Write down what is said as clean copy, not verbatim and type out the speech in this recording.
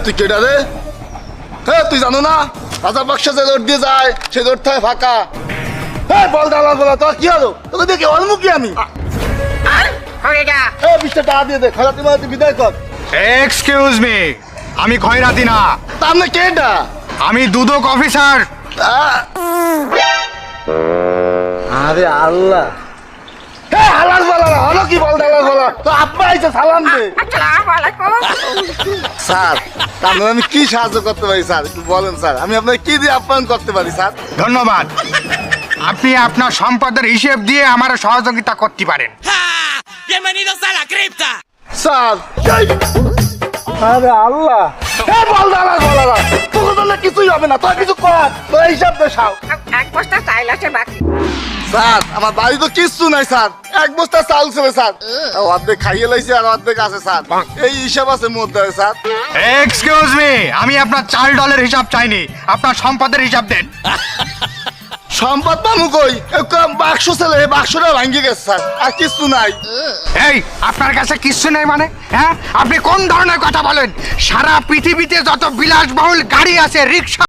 তুই কেডা রে? হ্যাঁ তুই জানো না রাজা বাক্সা যে রোড দিয়ে যায় সেই রোড থাকে ফাঁকা। হ্যাঁ বল দালাল বলা তোর কি হলো? তোকে দেখে অলমুখী আমি। হ্যাঁ 20 টাকা দিয়ে দে, খালাতি মালাতি বিদায় কর। এক্সকিউজ মি, আমি খয়রাতি না, তার না কেডা? আমি দুদক অফিসার। আরে আল্লাহ, হ্যাঁ হালাল বলা না, হলো কি বল দালাল বলা? তো আব্বা আইছে সালাম দে। স্যার তাহলে আমি কি সাহায্য করতে পারি স্যার একটু বলেন স্যার, আমি আপনাকে কি দিয়ে আপ্যায়ন করতে পারি স্যার? ধন্যবাদ। আপনি আপনার সম্পদের হিসেব দিয়ে আমার সহযোগিতা করতে পারেন। Bienvenidos a la cripta. Sir আরে আল্লাহ, হ্যাঁ বল দালাল বলা না, তোর জন্য কিছুই হবে না, তোর কিছু কর, তোর হিসাব দে সাও। এক বস্তা চাইল আছে বাকি। স্যার আমার বাড়ি তো কিচ্ছু নাই স্যার, এক বস্তা চাল ছিল স্যার, অর্ধেক খাইয়ে লাইছে আর অর্ধেক আছে স্যার, এই হিসাব আছে মধ্যে স্যার। এক্সকিউজ মি, আমি আপনার চাল ডলের হিসাব চাইনি, আপনার সম্পদের হিসাব দেন। সম্পদ পামু কই, বাক্স ছেলে বাক্সটা ভাঙ্গি গেছে স্যার, আর কিছু নাই। এই আপনার কাছে কিচ্ছু নেই মানে? হ্যাঁ আপনি কোন ধরনের কথা বলেন? সারা পৃথিবীতে যত বিলাসবহুল গাড়ি আছে, রিক্সা